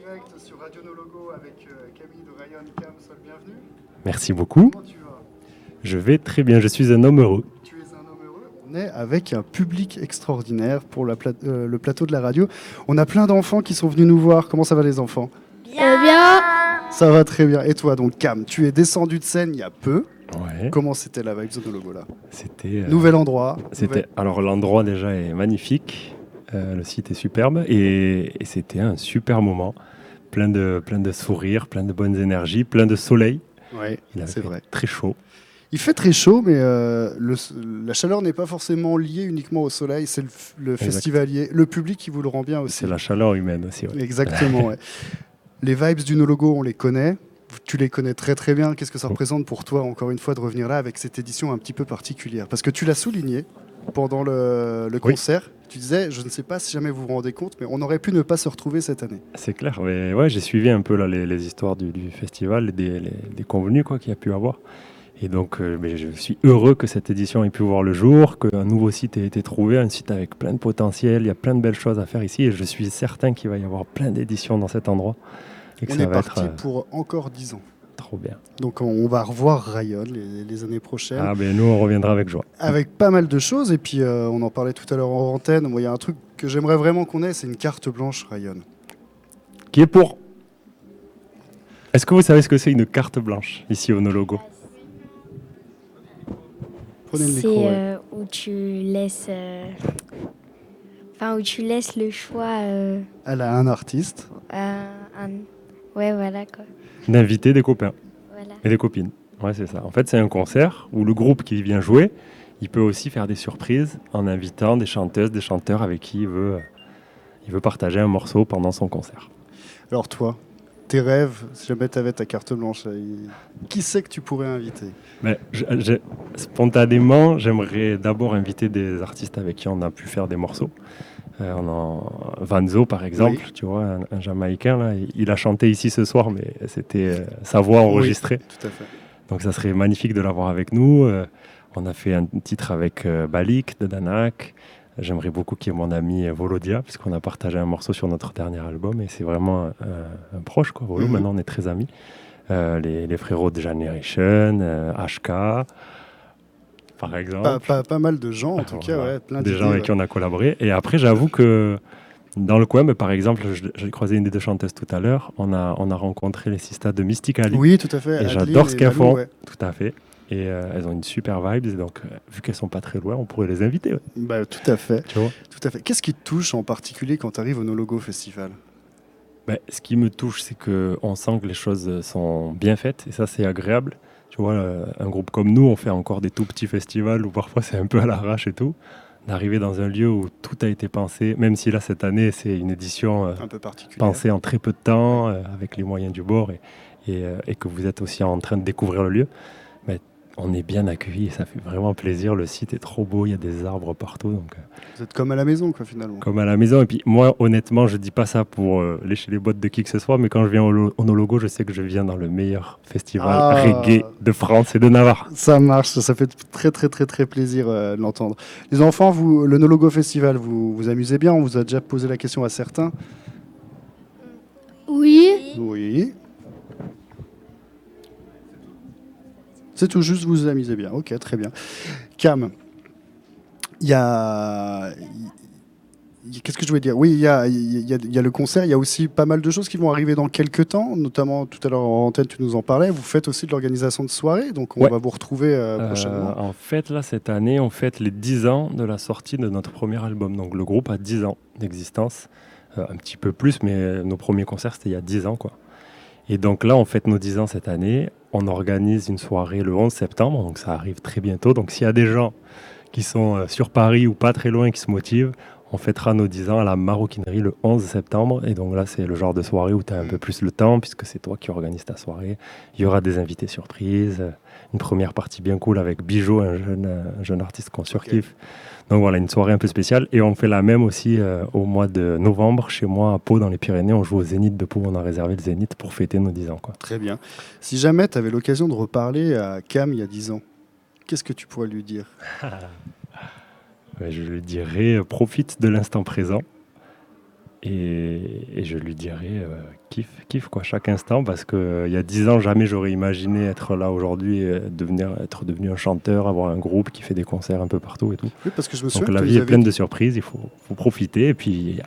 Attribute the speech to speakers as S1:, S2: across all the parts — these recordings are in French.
S1: direct sur Radio No Logo avec Camille de Ryan. Cam, sois le bienvenu.
S2: Merci beaucoup.
S1: Comment tu vas?
S2: Je vais très bien, je suis un homme heureux.
S1: Tu es un homme heureux. On est avec un public extraordinaire pour le plateau de la radio. On a plein d'enfants qui sont venus nous voir. Comment ça va les enfants?
S3: Bien.
S1: Ça va très bien. Et toi donc Cam, tu es descendu de scène il y a peu.
S2: Ouais.
S1: Comment c'était la vibe de No Logo là?
S2: C'était.
S1: Nouvel endroit.
S2: Alors l'endroit déjà est magnifique, le site est superbe et c'était un super moment, plein de sourires, plein de bonnes énergies, plein de soleil.
S1: Ouais,
S2: Il a
S1: c'est
S2: fait
S1: vrai.
S2: très chaud.
S1: Il fait très chaud, mais la chaleur n'est pas forcément liée uniquement au soleil. C'est le festivalier, le public qui vous le rend bien aussi.
S2: C'est la chaleur humaine aussi. Ouais.
S1: Exactement. Ouais. Les vibes du No Logo, on les connaît. Tu les connais très très bien. Qu'est-ce que ça représente pour toi, encore une fois, de revenir là avec cette édition un petit peu particulière? Parce que tu l'as souligné pendant le concert. Tu disais, je ne sais pas si jamais vous vous rendez compte, mais on aurait pu ne pas se retrouver cette année.
S2: C'est clair. Mais ouais, j'ai suivi un peu là, les histoires du festival, des convenus qu'il y a pu avoir. Et donc, mais je suis heureux que cette édition ait pu voir le jour, qu'un nouveau site ait été trouvé, un site avec plein de potentiel. Il y a plein de belles choses à faire ici et je suis certain qu'il va y avoir plein d'éditions dans cet endroit. Et que
S1: On
S2: ça
S1: est
S2: va
S1: parti pour encore 10 ans.
S2: Trop bien.
S1: Donc on va revoir Ryan les années prochaines.
S2: Ah ben nous, on reviendra avec joie.
S1: Avec pas mal de choses. Et puis on en parlait tout à l'heure en antenne. Moi, il y a un truc que j'aimerais vraiment qu'on ait, c'est une carte blanche Ryan.
S2: Qui est pour... Est-ce que vous savez ce que c'est une carte blanche, ici au No Logo?
S1: Prenez le micro.
S3: C'est où tu laisses... où tu laisses le choix
S1: Elle a un artiste.
S3: Ouais, voilà quoi.
S2: D'inviter des copains
S3: Voilà.
S2: et des copines. Ouais, c'est ça. En fait, c'est un concert où le groupe qui vient jouer, il peut aussi faire des surprises en invitant des chanteuses, des chanteurs avec qui il veut partager un morceau pendant son concert.
S1: Alors toi, tes rêves, si jamais tu avais ta carte blanche, qui c'est que tu pourrais inviter?
S2: Spontanément, j'aimerais d'abord inviter des artistes avec qui on a pu faire des morceaux. Vanzo par exemple, oui. Tu vois, un Jamaïcain, là, il a chanté ici ce soir, mais c'était sa voix enregistrée.
S1: Oui, tout à fait.
S2: Donc ça serait magnifique de l'avoir avec nous. On a fait un titre avec Balik de Danak. J'aimerais beaucoup qu'il y ait mon ami Volodia, puisqu'on a partagé un morceau sur notre dernier album, et c'est vraiment un proche, quoi. Volo, maintenant on est très amis. Les frérots de Generation, HK, par exemple.
S1: Pas mal de gens, en tout cas, ouais, plein
S2: des gens avec qui on a collaboré. Et après, j'avoue que dans le coin, par exemple, j'ai croisé une des deux chanteuses tout à l'heure, on a rencontré les sistas de Mysticali.
S1: Oui, tout à fait.
S2: Et j'adore ce qu'elles font, tout à fait. Et elles ont une super vibe, et donc vu qu'elles sont pas très loin, on pourrait les inviter. Ouais.
S1: Bah, tout à fait.
S2: Tu vois,
S1: tout à fait. Qu'est-ce qui te touche en particulier quand tu arrives au No Logo Festival?
S2: Ce qui me touche, c'est qu'on sent que les choses sont bien faites, et ça, c'est agréable. Tu vois, un groupe comme nous, on fait encore des tout petits festivals où parfois c'est un peu à l'arrache et tout. D'arriver dans un lieu où tout a été pensé, même si là, cette année, c'est une édition
S1: un peu particulière,
S2: pensée en très peu de temps, avec les moyens du bord, et que vous êtes aussi en train de découvrir le lieu. Mais on est bien accueillis et ça fait vraiment plaisir. Le site est trop beau, il y a des arbres partout. Donc,
S1: vous êtes comme à la maison, quoi, finalement.
S2: Comme à la maison. Et puis moi, honnêtement, je dis pas ça pour lécher les bottes de qui que ce soit, mais quand je viens au No Logo, je sais que je viens dans le meilleur festival reggae de France et de Navarre.
S1: Ça marche, ça fait très très très très plaisir de l'entendre. Les enfants, le No Logo Festival, vous amusez bien? On vous a déjà posé la question à certains.
S3: Oui.
S1: Oui. C'est tout juste, vous vous amusez bien. Ok, très bien. Cam, il y a... Qu'est-ce que je voulais dire? Oui, il y a le concert, il y a aussi pas mal de choses qui vont arriver dans quelques temps, notamment tout à l'heure en antenne, tu nous en parlais. Vous faites aussi de l'organisation de soirées, donc on va vous retrouver prochainement.
S2: En fait, là, cette année, on fête les 10 ans de la sortie de notre premier album. Donc le groupe a 10 ans d'existence, un petit peu plus, mais nos premiers concerts, c'était il y a 10 ans, quoi. Et donc là, on fête nos 10 ans cette année. On organise une soirée le 11 septembre, donc ça arrive très bientôt. Donc s'il y a des gens qui sont sur Paris ou pas très loin, qui se motivent, on fêtera nos 10 ans à la Maroquinerie le 11 septembre. Et donc là, c'est le genre de soirée où tu as un peu plus le temps, puisque c'est toi qui organises ta soirée. Il y aura des invités surprises, une première partie bien cool avec Bijou, un jeune artiste qu'on surkiffe. Donc voilà, une soirée un peu spéciale. Et on fait la même aussi au mois de novembre, chez moi à Pau, dans les Pyrénées. On joue au Zénith de Pau. On a réservé le Zénith pour fêter nos 10 ans, quoi.
S1: Très bien. Si jamais tu avais l'occasion de reparler à Cam il y a 10 ans, qu'est-ce que tu pourrais lui dire?
S2: Je lui dirais, profite de l'instant présent. Et je lui dirais kiff quoi, chaque instant, parce qu'il y a 10 ans, jamais j'aurais imaginé être là aujourd'hui, être devenu un chanteur, avoir un groupe qui fait des concerts un peu partout et tout.
S1: Oui, parce que je me
S2: Donc
S1: souviens
S2: la
S1: que
S2: vie est pleine de surprises, il faut profiter et puis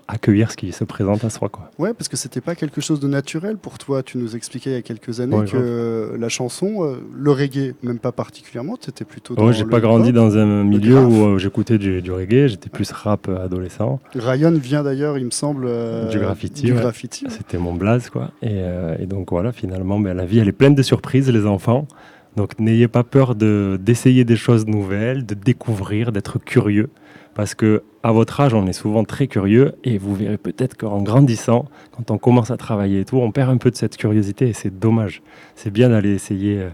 S2: accueillir ce qui se présente à soi, quoi.
S1: Ouais, parce que c'était pas quelque chose de naturel pour toi. Tu nous expliquais il y a quelques années
S2: Ouais,
S1: que la chanson, le reggae, même pas particulièrement, c'était plutôt dans
S2: Ouais, j'ai
S1: le
S2: pas grandi
S1: hip-hop.
S2: dans un milieu
S1: graphe.
S2: où j'écoutais du reggae, j'étais plus rap adolescent.
S1: Ryan vient d'ailleurs, il me semble,
S2: Du graffiti,
S1: du
S2: ouais.
S1: graffiti.
S2: C'était mon blaze, quoi. Et donc voilà, finalement, la vie, elle est pleine de surprises, les enfants. Donc n'ayez pas peur d'essayer des choses nouvelles, de découvrir, d'être curieux. Parce que à votre âge, on est souvent très curieux et vous verrez peut-être qu'en grandissant, quand on commence à travailler et tout, on perd un peu de cette curiosité et c'est dommage. C'est bien d'aller essayer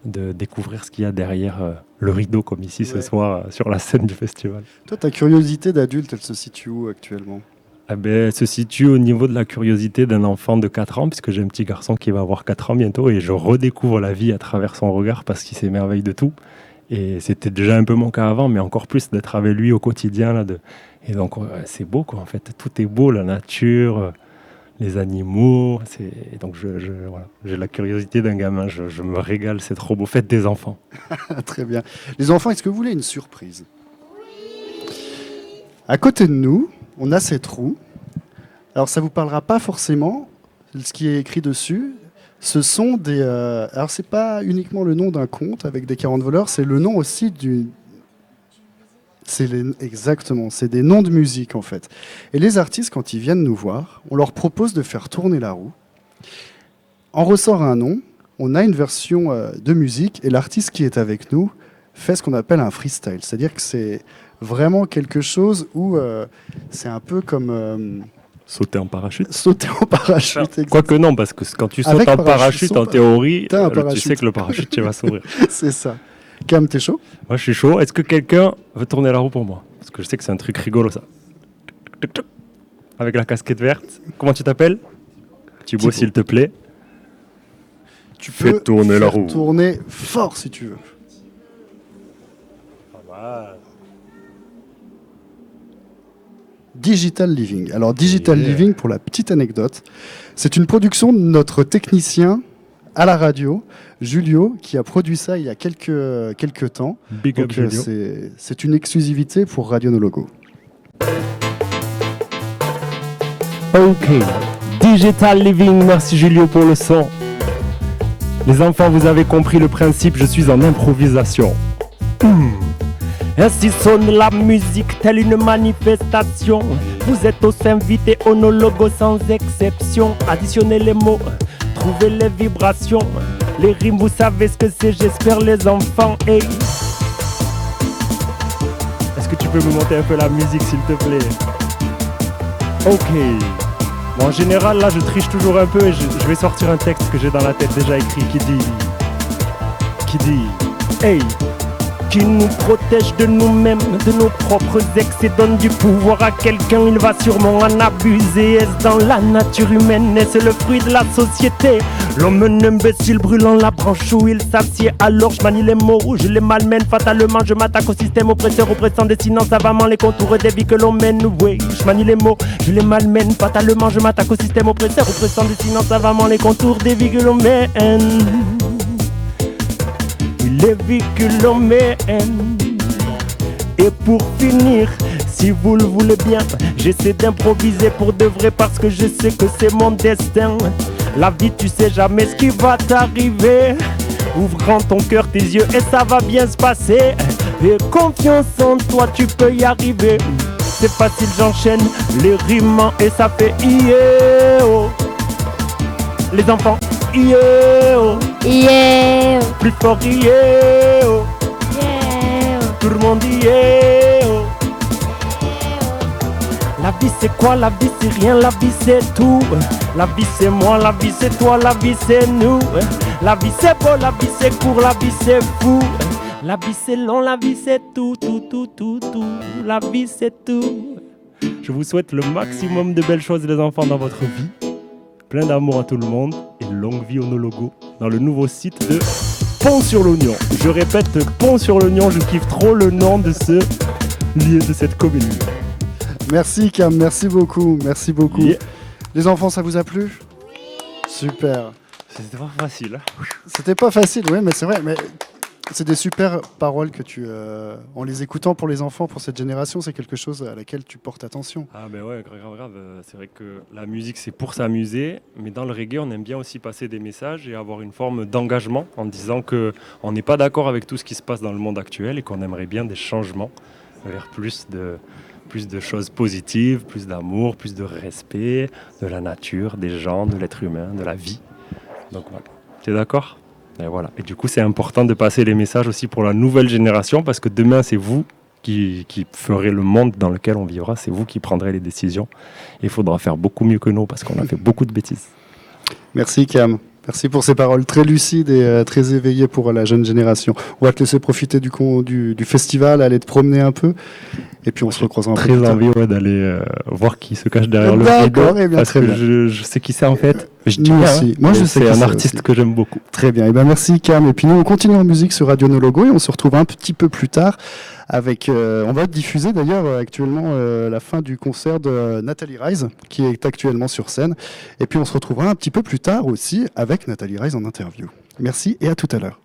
S2: de découvrir ce qu'il y a derrière le rideau, comme ici ce soir sur la scène du festival.
S1: Toi, ta curiosité d'adulte, elle se situe où actuellement ?
S2: Elle se situe au niveau de la curiosité d'un enfant de 4 ans, puisque j'ai un petit garçon qui va avoir 4 ans bientôt, et je redécouvre la vie à travers son regard parce qu'il s'émerveille de tout. Et c'était déjà un peu mon cas avant, mais encore plus d'être avec lui au quotidien. Là, Et donc c'est beau, quoi, en fait. Tout est beau, la nature, les animaux. Et donc voilà. J'ai la curiosité d'un gamin, je me régale, c'est trop beau. Faites des enfants.
S1: Très bien. Les enfants, est-ce que vous voulez une surprise ? À côté de nous, on a cette roue. Alors, ça ne vous parlera pas forcément, ce qui est écrit dessus. Ce sont des... alors, ce n'est pas uniquement le nom d'un conte avec des 40 voleurs, c'est le nom aussi du... Exactement, c'est des noms de musique, en fait. Et les artistes, quand ils viennent nous voir, on leur propose de faire tourner la roue. En ressort un nom, on a une version de musique, et l'artiste qui est avec nous fait ce qu'on appelle un freestyle. C'est-à-dire que c'est vraiment quelque chose où c'est un peu comme...
S2: Sauter en parachute.
S1: Sauter en parachute.
S2: Quoique non, parce que quand tu sautes
S1: Avec
S2: en parachute, en théorie,
S1: t'as un
S2: tu
S1: parachute.
S2: sais que le parachute tu vas s'ouvrir.
S1: C'est ça. Cam, t'es chaud ?
S2: Moi, je suis chaud. Est-ce que quelqu'un veut tourner la roue pour moi ? Parce que je sais que c'est un truc rigolo, ça. Avec la casquette verte. Comment tu t'appelles ? Thibaut, s'il te plaît.
S1: Tu
S2: Fais
S1: peux
S2: tourner la roue.
S1: Tourner fort si tu veux. Digital Living. Alors, Digital Living, pour la petite anecdote, c'est une production de notre technicien à la radio, Julio, qui a produit ça il y a quelques temps.
S2: Big up,
S1: Donc,
S2: Julio.
S1: c'est une exclusivité pour Radio No Logo.
S2: Ok. Digital Living, merci Julio pour le son. Les enfants, vous avez compris le principe, je suis en improvisation. Ainsi sonne la musique, telle une manifestation. Vous êtes tous invités au No Logo sans exception. Additionnez les mots, trouvez les vibrations. Les rimes, vous savez ce que c'est, j'espère les enfants. Hey. Est-ce que tu peux me monter un peu la musique s'il te plaît? Ok. Bon, en général, là, je triche toujours un peu et je vais sortir un texte que j'ai dans la tête déjà écrit qui dit, hey, qui nous protège de nous-mêmes, de nos propres excès, donne du pouvoir à quelqu'un, il va sûrement en abuser. Est-ce dans la nature humaine, est-ce le fruit de la société? L'homme un imbécile brûlant la branche où il s'assied. Alors je manie les mots, je les malmène fatalement. Je m'attaque au système oppresseur, oppressant, dessinant savamment les contours des vies que l'on mène. Oui, je manie les mots, je les malmène fatalement. Je m'attaque au système oppresseur, oppressant, dessinant savamment les contours des vies que l'on mène. Les vies que l'on mène. Et pour finir, si vous le voulez bien, j'essaie d'improviser pour de vrai parce que je sais que c'est mon destin. La vie, tu sais jamais ce qui va t'arriver. Ouvre grand ton cœur, tes yeux et ça va bien se passer. Et confiance en toi, tu peux y arriver. C'est facile, j'enchaîne les rimes et ça fait yeah, oh. Les enfants, yeah, oh.
S3: Yeah,
S2: Plus fort, yeah, oh.
S3: yeah,
S2: Tout le monde yeah, oh. La vie c'est quoi? La vie c'est rien, la vie c'est tout. La vie c'est moi, la vie c'est toi, la vie c'est nous. La vie c'est beau, la vie c'est court, la vie c'est fou. La vie c'est long, la vie c'est tout, tout, tout, tout, tout. La vie c'est tout. Je vous souhaite le maximum de belles choses les enfants dans votre vie. Plein d'amour à tout le monde et longue vie au No Logo dans le nouveau site de Pont-sur-l'Oignon. Je répète, Pont-sur-l'Oignon, je kiffe trop le nom de ce lieu, de cette commune.
S1: Merci Cam, merci beaucoup, merci beaucoup.
S2: Yeah.
S1: Les enfants, ça vous a plu? Super.
S2: C'était pas facile.
S1: C'était pas facile, oui, mais c'est vrai. Mais c'est des super paroles que en les écoutant pour les enfants, pour cette génération, c'est quelque chose à laquelle tu portes attention.
S2: Ah ben ouais, grave. C'est vrai que la musique, c'est pour s'amuser, mais dans le reggae, on aime bien aussi passer des messages et avoir une forme d'engagement en disant que on n'est pas d'accord avec tout ce qui se passe dans le monde actuel et qu'on aimerait bien des changements vers plus de choses positives, plus d'amour, plus de respect de la nature, des gens, de l'être humain, de la vie. Donc voilà, tu es d'accord? Et voilà. Et du coup, c'est important de passer les messages aussi pour la nouvelle génération parce que demain, c'est vous qui ferez le monde dans lequel on vivra. C'est vous qui prendrez les décisions. Et il faudra faire beaucoup mieux que nous parce qu'on a fait beaucoup de bêtises.
S1: Merci Cam. Merci pour ces paroles très lucides et très éveillées pour la jeune génération. On va te laisser profiter du festival, aller te promener un peu. Et puis on se recroisera un peu
S2: Très
S1: plus tard.
S2: envie d'aller voir qui se cache derrière le
S1: D'accord,
S2: rideau.
S1: eh bien,
S2: Parce
S1: très
S2: que
S1: bien.
S2: je sais qui c'est en fait. Je dis
S1: Nous
S2: rien,
S1: aussi.
S2: hein.
S1: Moi, je
S2: Mais
S1: sais
S2: c'est
S1: qui
S2: un
S1: c'est
S2: artiste
S1: aussi.
S2: que j'aime beaucoup.
S1: Très bien. Et ben merci Cam. Et puis nous, on continue en musique sur Radio Nologo et on se retrouve un petit peu plus tard avec. On va diffuser d'ailleurs actuellement la fin du concert de Nathalie Rise qui est actuellement sur scène. Et puis on se retrouvera un petit peu plus tard aussi avec Nathalie Rise en interview. Merci et à tout à l'heure.